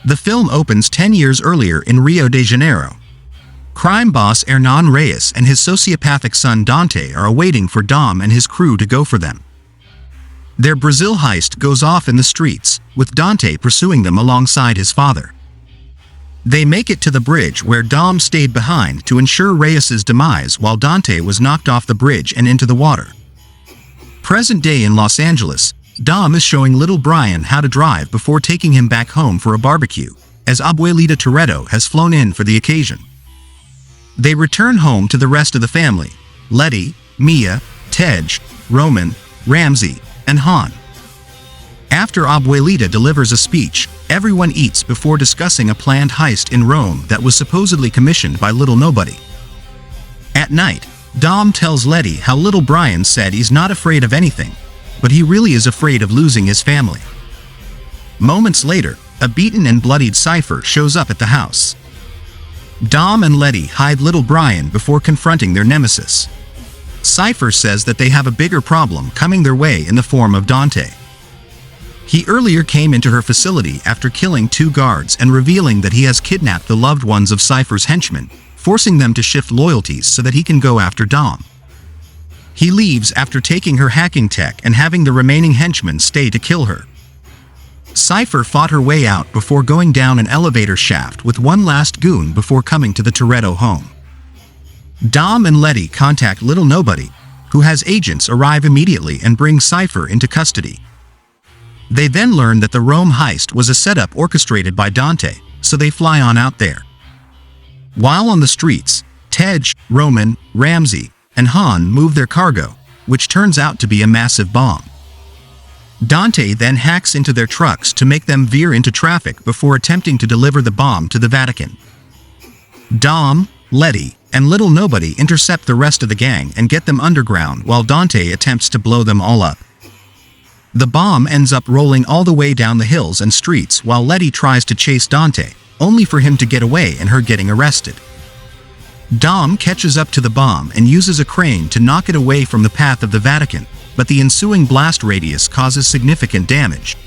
The film opens 10 years earlier in Rio de Janeiro. Crime boss Hernan Reyes and his sociopathic son Dante are awaiting for Dom and his crew to go for them. Their Brazil heist goes off in the streets, with Dante pursuing them alongside his father. They make it to the bridge where Dom stayed behind to ensure Reyes's demise while Dante was knocked off the bridge and into the water. Present day in Los Angeles, Dom is showing little Brian how to drive before taking him back home for a barbecue, as Abuelita Toretto has flown in for the occasion. They return home to the rest of the family: Letty, Mia, Tej, Roman, Ramsey, and Han. After Abuelita delivers a speech, everyone eats before discussing a planned heist in Rome that was supposedly commissioned by Little Nobody. At night, Dom tells Letty how little Brian said he's not afraid of anything, but he really is afraid of losing his family. Moments later, a beaten and bloodied Cypher shows up at the house. Dom and Letty hide little Brian before confronting their nemesis. Cypher says that they have a bigger problem coming their way in the form of Dante. He earlier came into her facility after killing 2 guards and revealing that he has kidnapped the loved ones of Cypher's henchmen, forcing them to shift loyalties so that he can go after Dom. He leaves after taking her hacking tech and having the remaining henchmen stay to kill her. Cypher fought her way out before going down an elevator shaft with one last goon before coming to the Toretto home. Dom and Letty contact Little Nobody, who has agents arrive immediately and bring Cypher into custody. They then learn that the Rome heist was a setup orchestrated by Dante, so they fly on out there. While on the streets, Tej, Roman, Ramsey, and Han move their cargo, which turns out to be a massive bomb. Dante then hacks into their trucks to make them veer into traffic before attempting to deliver the bomb to the Vatican. Dom, Letty, and Little Nobody intercept the rest of the gang and get them underground while Dante attempts to blow them all up. The bomb ends up rolling all the way down the hills and streets while Letty tries to chase Dante, only for him to get away and her getting arrested. Dom catches up to the bomb and uses a crane to knock it away from the path of the Vatican, but the ensuing blast radius causes significant damage.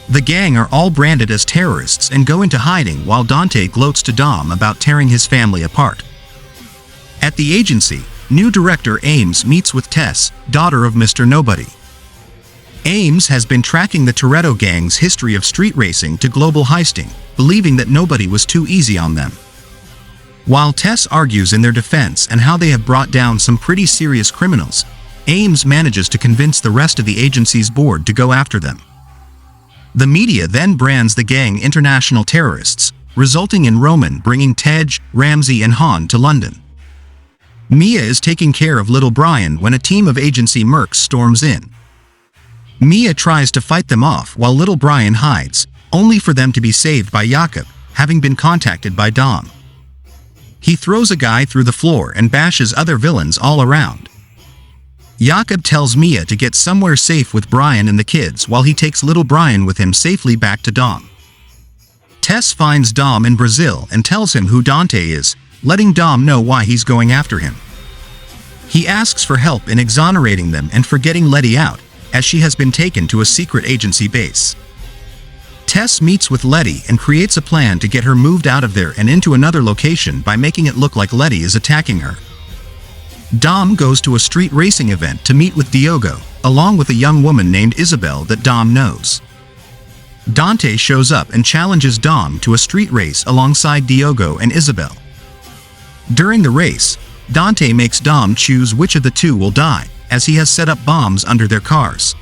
The gang are all branded as terrorists and go into hiding while Dante gloats to Dom about tearing his family apart. At the agency, new director Ames meets with Tess, daughter of Mr. Nobody. Ames has been tracking the Toretto gang's history of street racing to global heisting, believing that Nobody was too easy on them. While Tess argues in their defense and how they have brought down some pretty serious criminals, Ames manages to convince the rest of the agency's board to go after them. The media then brands the gang international terrorists, resulting in Roman bringing Tej, Ramsey, and Han to London. Mia is taking care of little Brian when a team of agency mercs storms in. Mia tries to fight them off while little Brian hides, only for them to be saved by Jakob, having been contacted by Dom. He throws a guy through the floor and bashes other villains all around. Jakob tells Mia to get somewhere safe with Brian and the kids while he takes little Brian with him safely back to Dom. Tess finds Dom in Brazil and tells him who Dante is, letting Dom know why he's going after him. He asks for help in exonerating them and for getting Letty out, as she has been taken to a secret agency base. Tess meets with Letty and creates a plan to get her moved out of there and into another location by making it look like Letty is attacking her. Dom goes to a street racing event to meet with Diogo, along with a young woman named Isabel that Dom knows. Dante shows up and challenges Dom to a street race alongside Diogo and Isabel. During the race, Dante makes Dom choose which of the two will die, as he has set up bombs under their cars.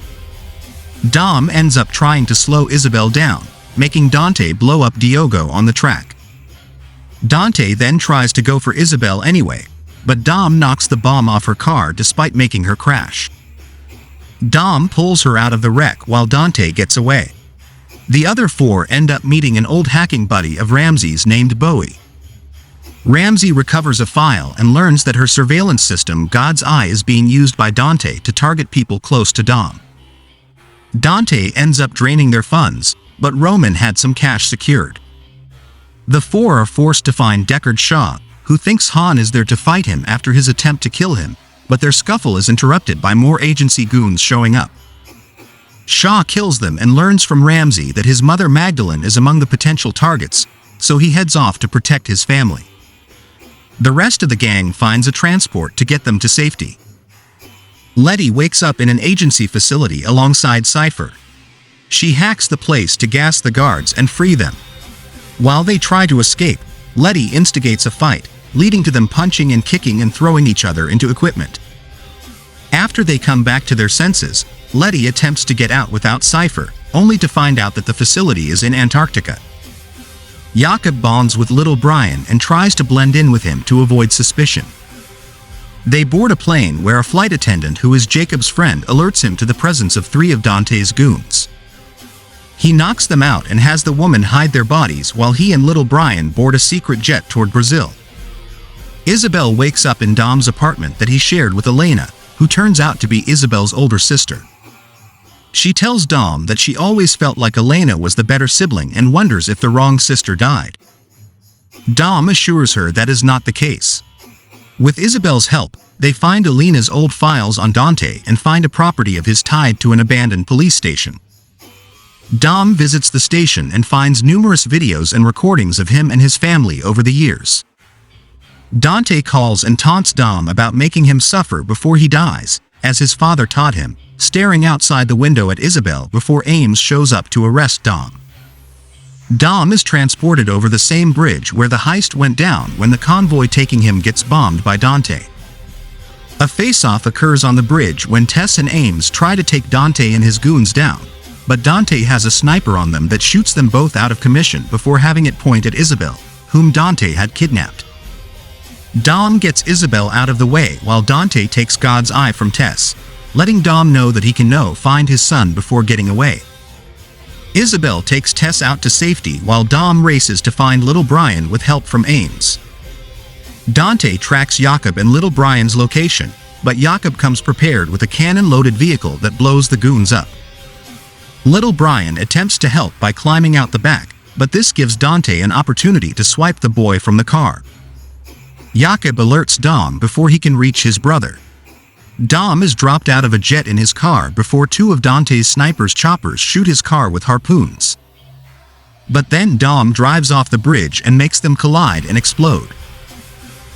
Dom ends up trying to slow Isabel down, making Dante blow up Diogo on the track. Dante then tries to go for Isabel anyway, but Dom knocks the bomb off her car despite making her crash. Dom pulls her out of the wreck while Dante gets away. The other 4 end up meeting an old hacking buddy of Ramsey's named Bowie. Ramsey recovers a file and learns that her surveillance system God's Eye is being used by Dante to target people close to Dom. Dante ends up draining their funds, but Roman had some cash secured. The 4 are forced to find Deckard Shaw, who thinks Han is there to fight him after his attempt to kill him, but their scuffle is interrupted by more agency goons showing up. Shaw kills them and learns from Ramsey that his mother Magdalene is among the potential targets, so he heads off to protect his family. The rest of the gang finds a transport to get them to safety. Letty wakes up in an agency facility alongside Cypher. She hacks the place to gas the guards and free them. While they try to escape, Letty instigates a fight, leading to them punching and kicking and throwing each other into equipment. After they come back to their senses, Letty attempts to get out without Cypher, only to find out that the facility is in Antarctica. Jakob bonds with little Brian and tries to blend in with him to avoid suspicion. They board a plane where a flight attendant who is Jacob's friend alerts him to the presence of 3 of Dante's goons. He knocks them out and has the woman hide their bodies while he and little Brian board a secret jet toward Brazil. Isabel wakes up in Dom's apartment that he shared with Elena, who turns out to be Isabel's older sister. She tells Dom that she always felt like Elena was the better sibling and wonders if the wrong sister died. Dom assures her that is not the case. With Isabel's help, they find Elena's old files on Dante and find a property of his tied to an abandoned police station. Dom visits the station and finds numerous videos and recordings of him and his family over the years. Dante calls and taunts Dom about making him suffer before he dies, as his father taught him, staring outside the window at Isabel before Ames shows up to arrest Dom. Dom is transported over the same bridge where the heist went down when the convoy taking him gets bombed by Dante. A face-off occurs on the bridge when Tess and Ames try to take Dante and his goons down, but Dante has a sniper on them that shoots them both out of commission before having it point at Isabel, whom Dante had kidnapped. Dom gets Isabel out of the way while Dante takes God's eye from Tess, letting Dom know that he can find his son before getting away. Isabel takes Tess out to safety while Dom races to find little Brian with help from Ames. Dante tracks Jakob and little Brian's location, but Jakob comes prepared with a cannon-loaded vehicle that blows the goons up. Little Brian attempts to help by climbing out the back, but this gives Dante an opportunity to swipe the boy from the car. Jakob alerts Dom before he can reach his brother. Dom is dropped out of a jet in his car before 2 of Dante's sniper's choppers shoot his car with harpoons. But then Dom drives off the bridge and makes them collide and explode.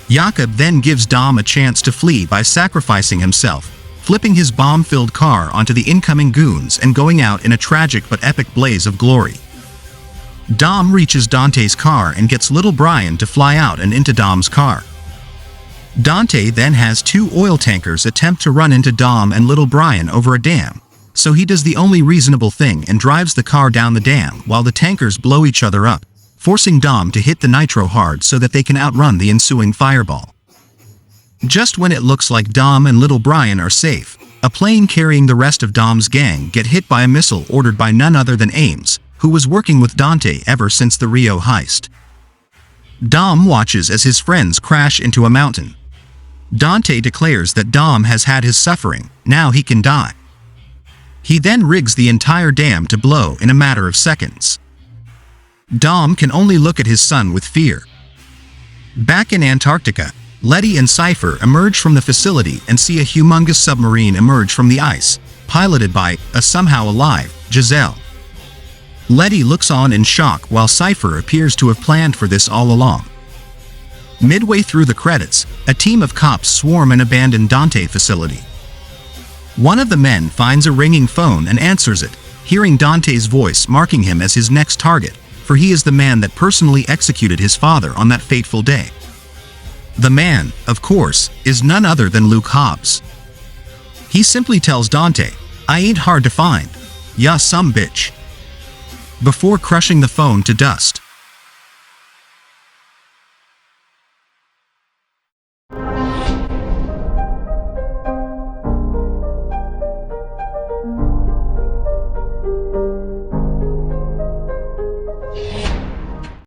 Jakob then gives Dom a chance to flee by sacrificing himself, flipping his bomb-filled car onto the incoming goons and going out in a tragic but epic blaze of glory. Dom reaches Dante's car and gets little Brian to fly out and into Dom's car. Dante then has 2 oil tankers attempt to run into Dom and little Brian over a dam, so he does the only reasonable thing and drives the car down the dam while the tankers blow each other up, forcing Dom to hit the nitro hard so that they can outrun the ensuing fireball. Just when it looks like Dom and little Brian are safe, a plane carrying the rest of Dom's gang get hit by a missile ordered by none other than Ames, who was working with Dante ever since the Rio heist. Dom watches as his friends crash into a mountain. Dante declares that Dom has had his suffering, now he can die. He then rigs the entire dam to blow in a matter of seconds. Dom can only look at his son with fear. Back in Antarctica, Letty and Cypher emerge from the facility and see a humongous submarine emerge from the ice, piloted by, a somehow alive, Giselle. Letty looks on in shock while Cypher appears to have planned for this all along. Midway through the credits, a team of cops swarm an abandoned Dante facility. One of the men finds a ringing phone and answers it, hearing Dante's voice marking him as his next target, for he is the man that personally executed his father on that fateful day. The man, of course, is none other than Luke Hobbs. He simply tells Dante, "I ain't hard to find. Ya some bitch," before crushing the phone to dust.